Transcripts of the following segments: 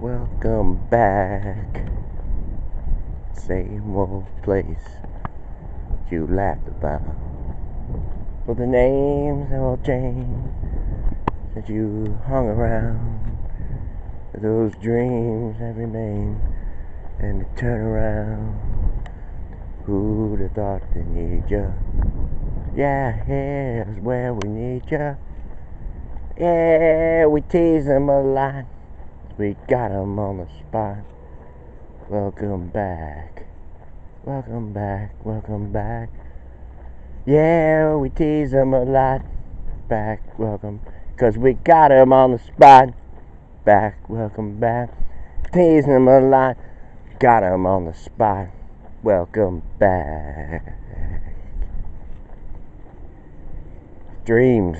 Welcome back. Same old place you laughed about. But the names all changed since you hung around. Those dreams that remain and to turn around. Who'd have thought they need ya? Yeah, here's where we need ya. Yeah, we tease them a lot. We got 'em on the spot. Welcome back. Welcome back. Welcome back. Yeah, we tease them a lot. Back, welcome. 'Cause we got 'em on the spot. Back, welcome back. Tease them a lot. Got 'em on the spot. Welcome back. Dreams.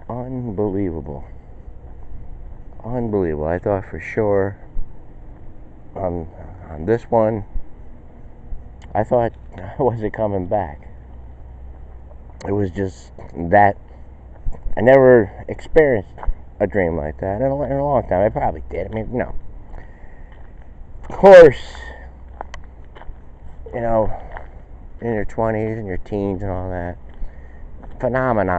Unbelievable. Unbelievable. I thought for sure on this one, I thought I wasn't coming back. It was just that I never experienced a dream like that in a long time. I probably did. I mean, of course, in your 20s and your teens and all that, phenomenal.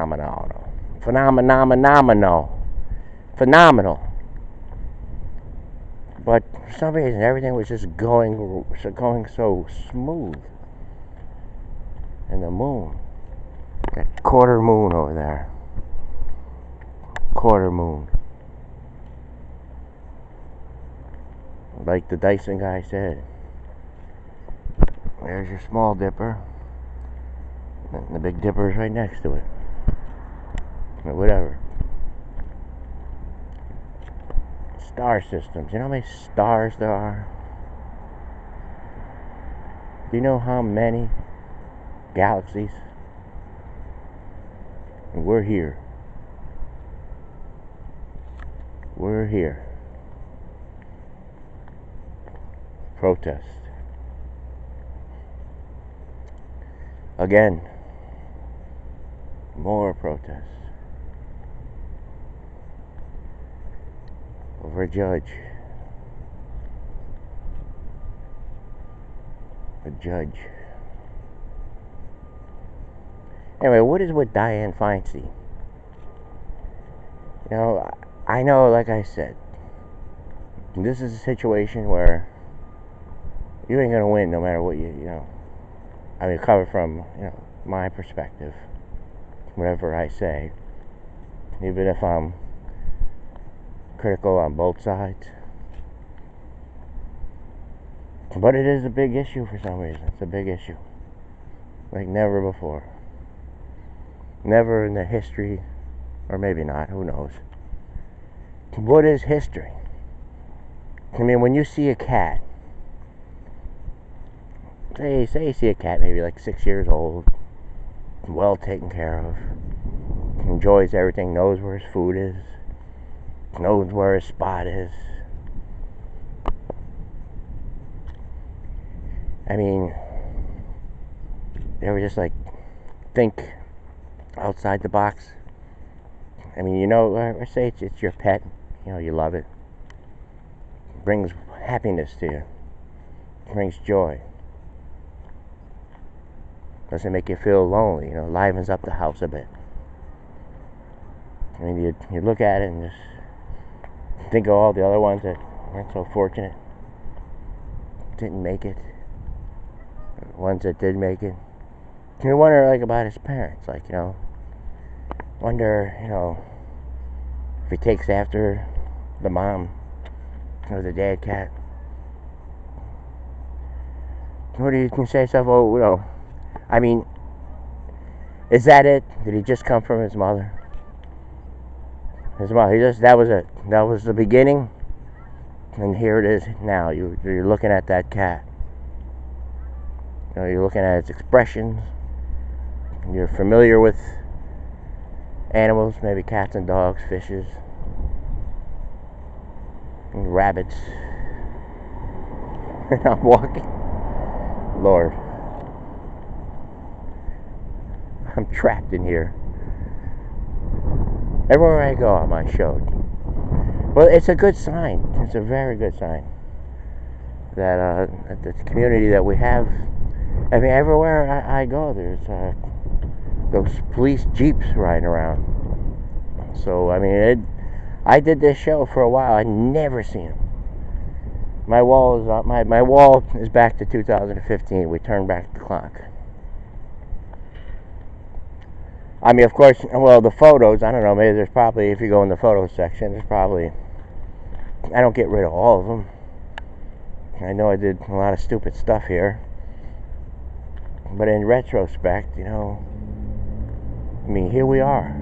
But for some reason, everything was just going so smooth. And the moon, that quarter moon over there, quarter moon. Like the Dyson guy said, there's your small dipper, and the big dipper is right next to it. Or whatever. Star systems. You know how many stars there are? Do you know how many galaxies? And we're here. We're here. Protest. Again. More protests. Over a judge. A judge. Anyway, what is with Dianne Feinstein? I know, like I said, this is a situation where you ain't gonna win no matter what I mean, cover from, my perspective, whatever I say, even if I'm critical on both sides. But it is a big issue for some reason. It's a big issue. Like never before. Never in the history, or maybe not, who knows. What is history? I mean, when you see a cat, say you see a cat maybe like 6 years old, well taken care of, enjoys everything, knows where his food is, knows where his spot is. I mean, you ever just like think outside the box? I mean, say it's your pet, you love it. It brings happiness to you. It brings joy. Doesn't make you feel lonely, livens up the house a bit. I mean, you look at it and just think of all the other ones that weren't so fortunate, didn't make it, the ones that did make it. You wonder, like, about his parents, like, wonder, if he takes after the mom or the dad cat. What do you can say yourself? Oh, I mean, is that it? Did he just come from his mother? His mother. That was it. That was the beginning, and here it is now. You're looking at that cat. You're looking at its expressions. You're familiar with animals, maybe cats and dogs, fishes, and rabbits. And I'm walking. Lord, I'm trapped in here. Everywhere I go on my show, Well, it's a good sign. It's a very good sign that the community that we have. I mean, everywhere I go, there's those police jeeps riding around. So I mean, I did this show for a while. I never seen them. My wall is my wall is back to 2015. We turned back the clock. I mean, of course, well, the photos, I don't know, maybe there's probably, if you go in the photos section, there's probably, I don't get rid of all of them. I know I did a lot of stupid stuff here. But in retrospect, you know, I mean, here we are.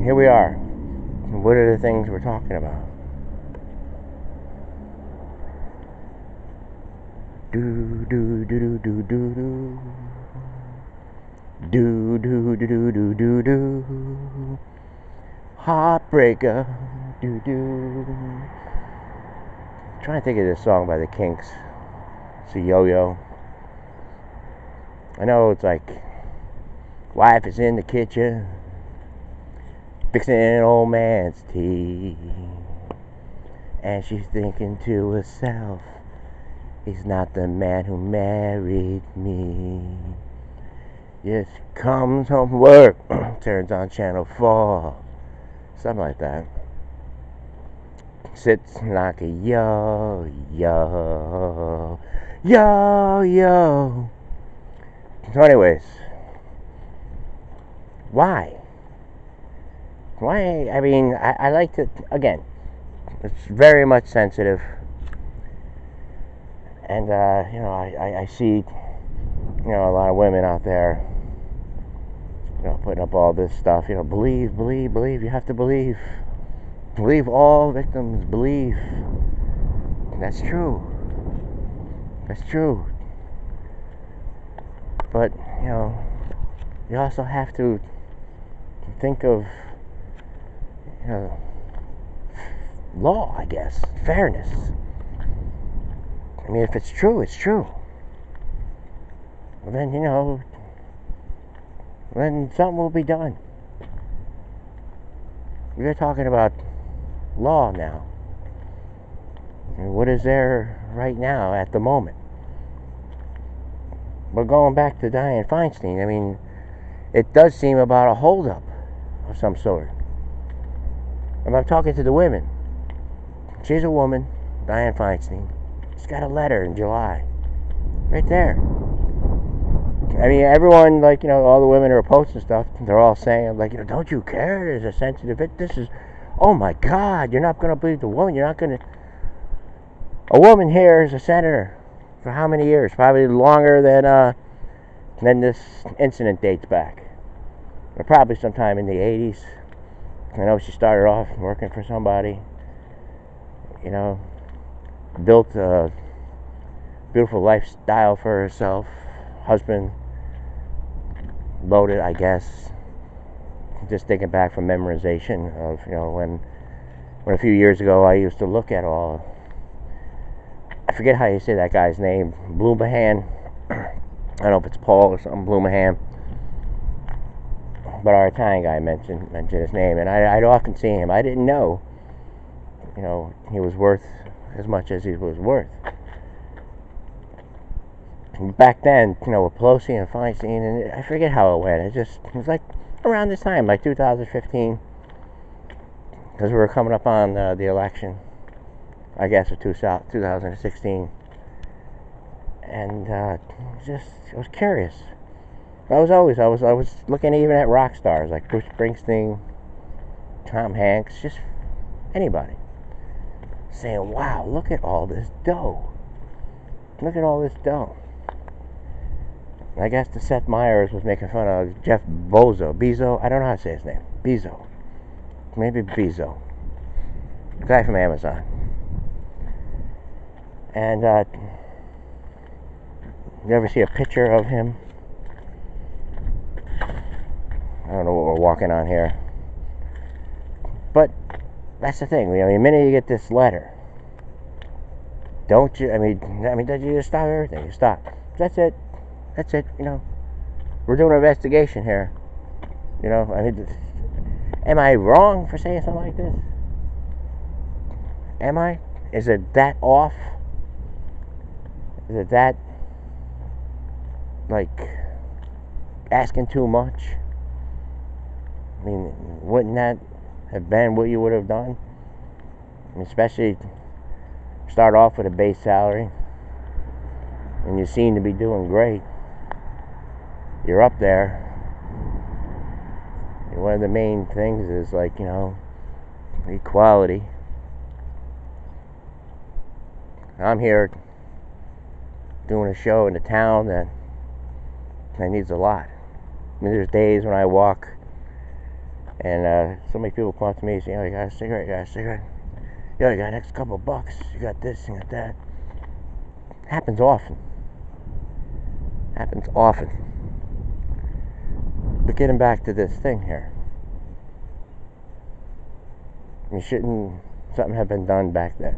Here we are. What are the things we're talking about? Do do do do do do do. Do do do do do do do. Heartbreaker. Do do. I'm trying to think of this song by the Kinks. It's a yo-yo. I know it's like, wife is in the kitchen fixing an old man's tea, and she's thinking to herself, he's not the man who married me. Yes, comes home from work, turns on channel 4, something like that. Sits like a yo-yo, yo-yo. So anyways, why? I mean, I like to, again, it's very much sensitive. And, you know, I see, you know, a lot of women out there, you know, putting up all this stuff, you know, believe, you have to believe. Believe all victims, believe. And that's true. That's true. But, you know, you also have to think of, you know, law, I guess, fairness. I mean, if it's true, it's true. Well, then, you know, then something will be done. We're talking about law now. And what is there right now at the moment? But going back to Dianne Feinstein, I mean, it does seem about a holdup of some sort. And I'm talking to the women. She's a woman, Dianne Feinstein. She's got a letter in July. Right there. I mean, everyone, like, you know, all the women who are posting stuff, they're all saying, like, you know, don't you care? There's a sensitive bit. This is, oh my God, you're not going to believe the woman. You're not going to. A woman here is a senator for how many years? Probably longer than this incident dates back. Or probably sometime in the 80s. I know she started off working for somebody, you know, built a beautiful lifestyle for herself. Husband loaded, I guess. Just thinking back from memorization of, you know, when a few years ago I used to look at all, I forget how you say that guy's name, Bloomahan. I don't know if it's Paul or something, Bloomahan. But our Italian guy mentioned his name, and I'd often see him. I didn't know, you know, he was worth as much as he was worth. Back then, you know, with Pelosi and Feinstein, and I forget how it went. It was like around this time, like 2015, because we were coming up on the election, I guess, of 2016, and I was curious. I was looking even at rock stars like Bruce Springsteen, Tom Hanks, just anybody, saying, "Wow, look at all this dough! Look at all this dough." I guess the Seth Meyers was making fun of Jeff Bezos. I don't know how to say his name. Bezos. Maybe Bezos. Guy from Amazon. And you ever see a picture of him? I don't know what we're walking on here. But that's the thing. I mean, the minute you get this letter, don't you? I mean, don't you just stop everything? You stop. That's it. That's it, you know. We're doing an investigation here. You know, I mean, am I wrong for saying something like this? Am I? Is it that off? Is it that, like, asking too much? I mean, wouldn't that have been what you would have done? I mean, especially start off with a base salary and you seem to be doing great. You're up there. And one of the main things is, like, equality. I'm here doing a show in a town that needs a lot. I mean, there's days when I walk and so many people come up to me and say, you got a cigarette, you got a cigarette. You got an extra couple bucks, you got this, you got that. Happens often. But getting back to this thing here. I mean, shouldn't something have been done back then?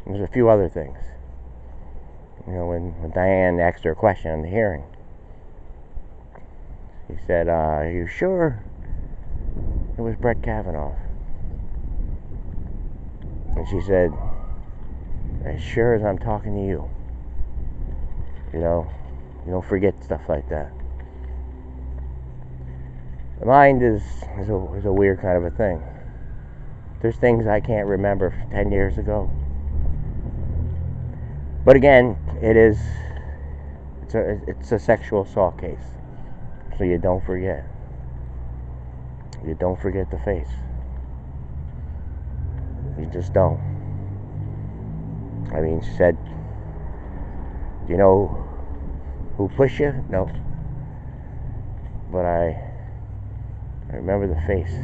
There's a few other things. When Diane asked her a question in the hearing, she said, are you sure it was Brett Kavanaugh? And she said, as sure as I'm talking to you. You don't forget stuff like that. The mind is a weird kind of a thing. There's things I can't remember 10 years ago. But again, it's a sexual assault case. So you don't forget. You don't forget the face. You just don't. I mean, she said, do you know who pushed you? No. But I remember the face.